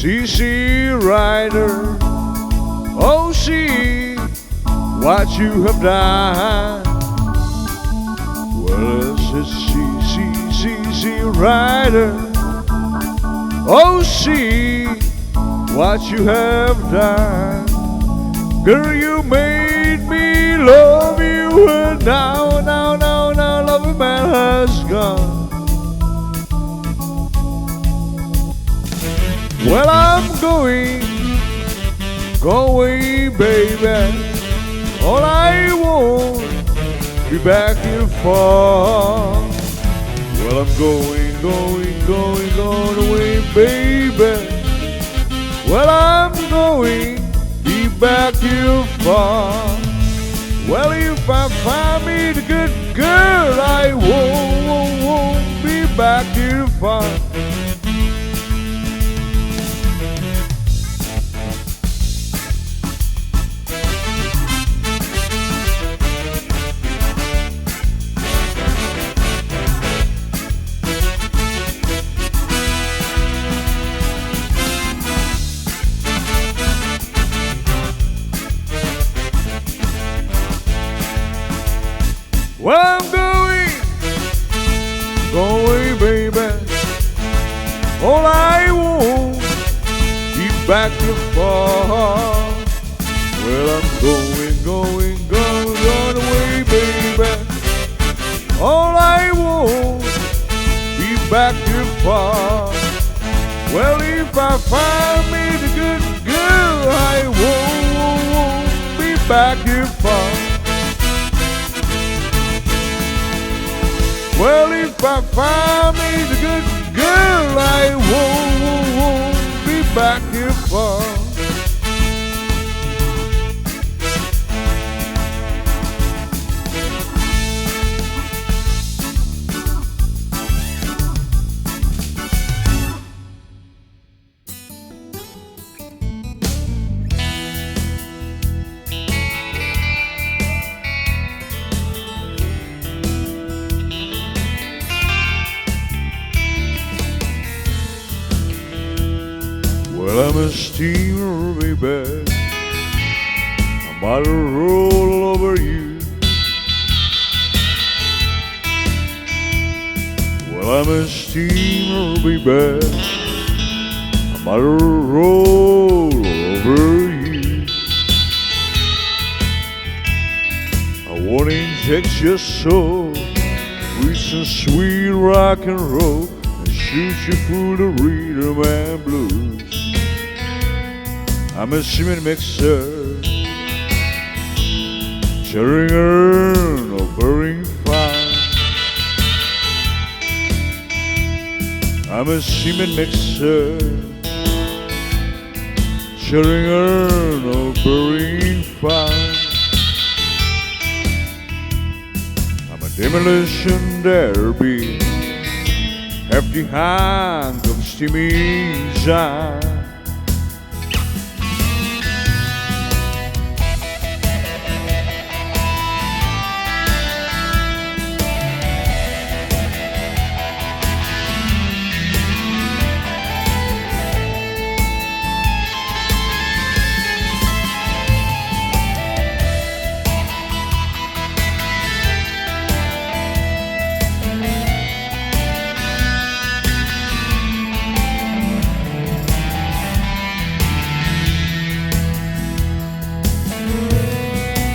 easy rider. Oh, see what you have done. Well, it's easy rider. Oh, see what you have done. Girl, you made me love you, and now loving man has gone. Well, I'm going, baby. All I won't be back here far. Well, I'm going away, baby. Well, I'm going, be back here far. Well, if I find me the good girl, I won't be back here far. Well, I'm going, baby. All I won't be back too far. Well, I'm going away, baby. All I won't be back too far. Well, if I find me the good girl, I won't be back too far. Well, if I find me the good girl, I won't be back here far. Well, I'm a steamer, baby. I'm about to roll over you. Well, I'm a steamer, baby. I'm about to roll over you. I want to inject your soul with some sweet rock and roll and shoot you through the rhythm and blues. I'm a cement mixer, sharing urn of burning fire. I'm a cement mixer, sharing urn of burning fire. I'm a demolition derby, hefty hand of steamy shine.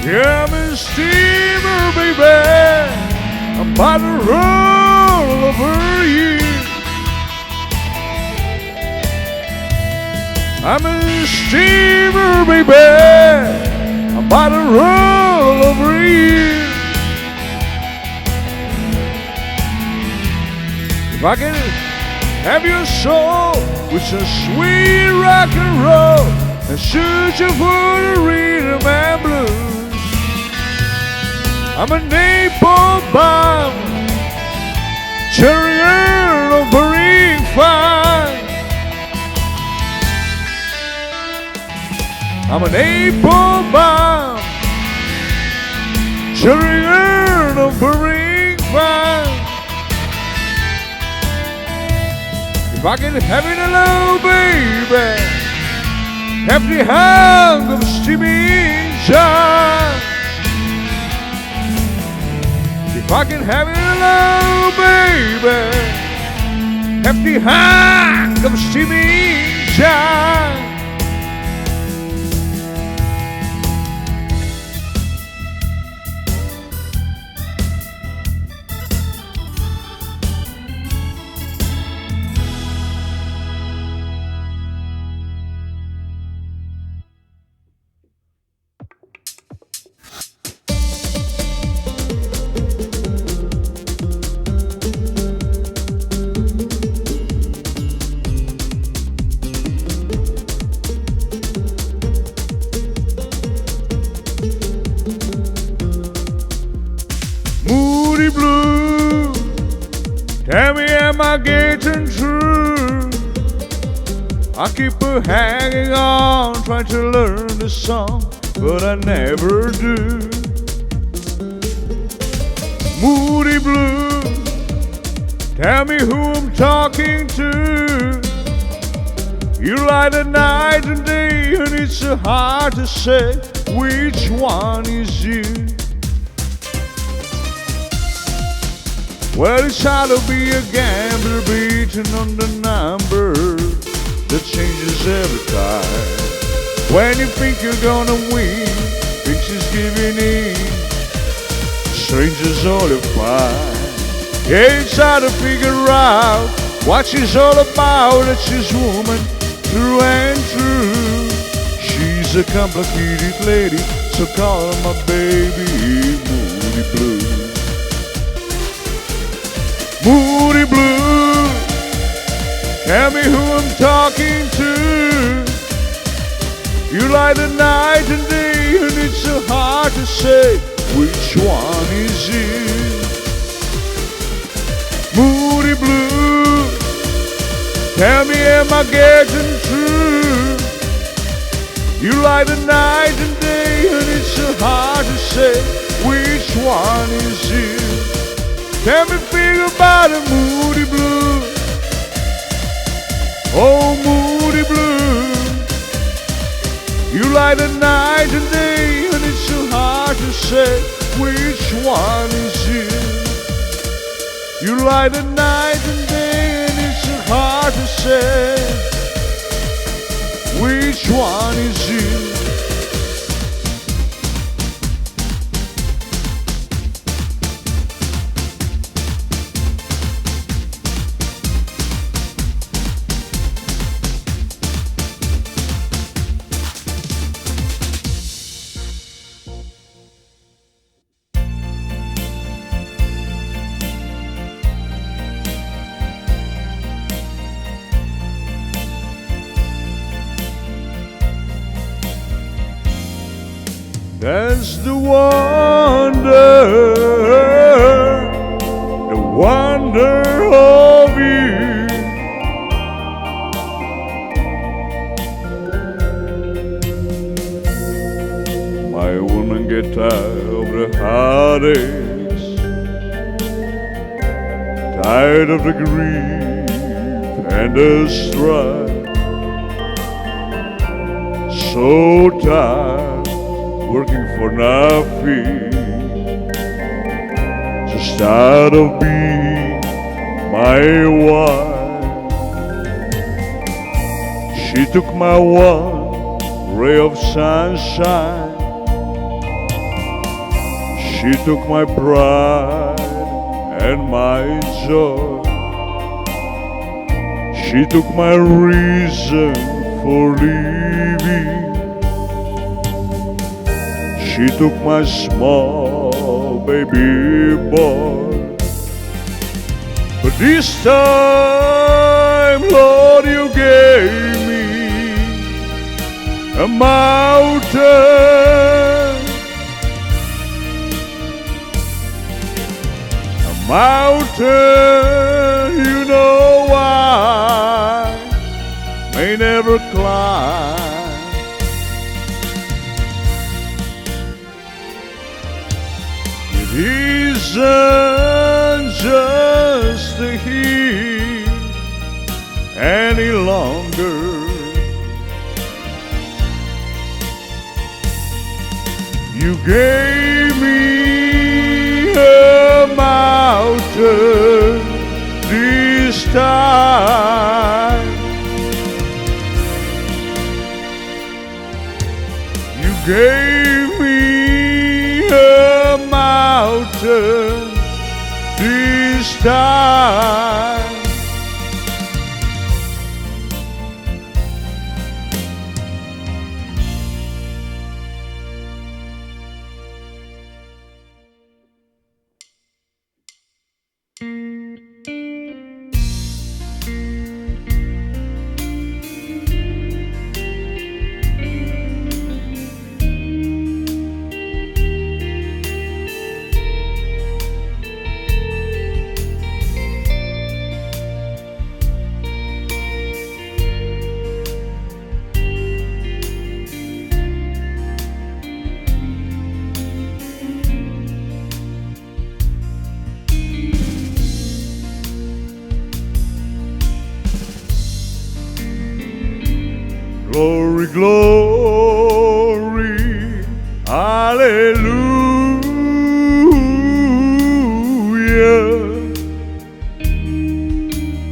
Yeah, I'm a steamer, baby. I'm about to roll over you. I'm a steamer, baby. I'm about to roll over you. If I can have your soul with some sweet rock and roll and shoot you for the rhythm and blues. I'm a napalm bomb, chariot of burning fire. I'm a napalm bomb, chariot of burning fire. If fucking having a low, baby. Have the hung of a steaming sun. If I can have it alone, baby. Have the hung of a steaming sun. Moody blue, tell me am I getting through? I keep hanging on, trying to learn the song, but I never do. Moody blue, tell me who I'm talking to. You lie the night and day, and it's so hard to say which one is you. Well, it's hard to be a gambler beating on the number that changes every time. When you think you're gonna win, things is giving in, strangers all fine. Yeah, it's hard to figure out what she's all about. That she's woman through and through. She's a complicated lady, so call her my baby Moody Blue. Moody blue, tell me who I'm talking to. You lie the night and day, and it's so hard to say which one is you. Moody blue, tell me am I getting through? You lie the night and day, and it's so hard to say which one is you. Tell me feel about a moody blue. Oh, moody blue. You lie the night and day, and it's so hard to say which one is you. You lie the night and day, and it's so hard to say which one is you. That's the wonder of you. My woman get tired of the heartaches, tired of the grief and the strife, so tired working for nothing, just out of being my wife. She took my one ray of sunshine, she took my pride and my joy, she took my reason for living. She took my small baby boy. But this time, Lord, you gave me a mountain, a mountain you know I may never climb. It isn't just a hill You gave me a mountain this time. You gave me a mountain this time. Glory, glory, hallelujah.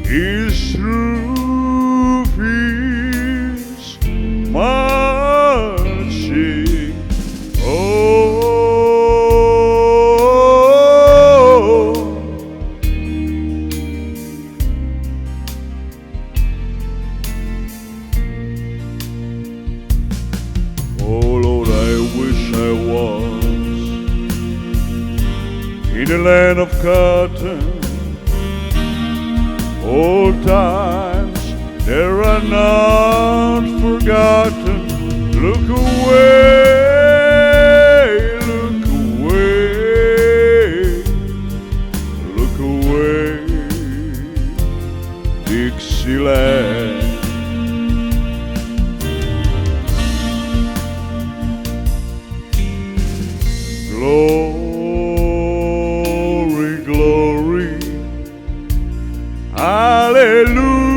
His truth is mercy. Oh Lord, I wish I was in the land of cotton. Old times, they are not forgotten. Look away, look away, look away, Dixieland. Glory, glory, hallelujah.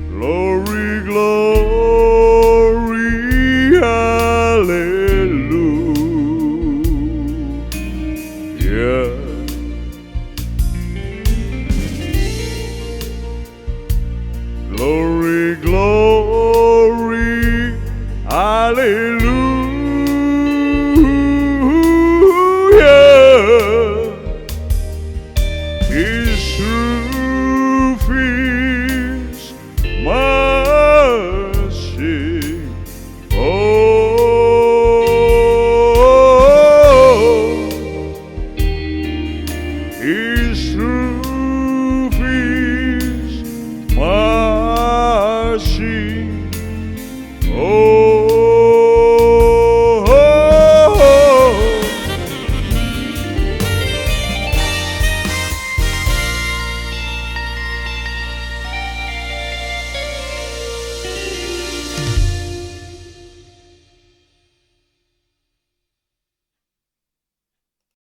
Glory, glory, hallelujah. Glory, glory, hallelujah. His truth is mercy. His truth is mercy. Oh.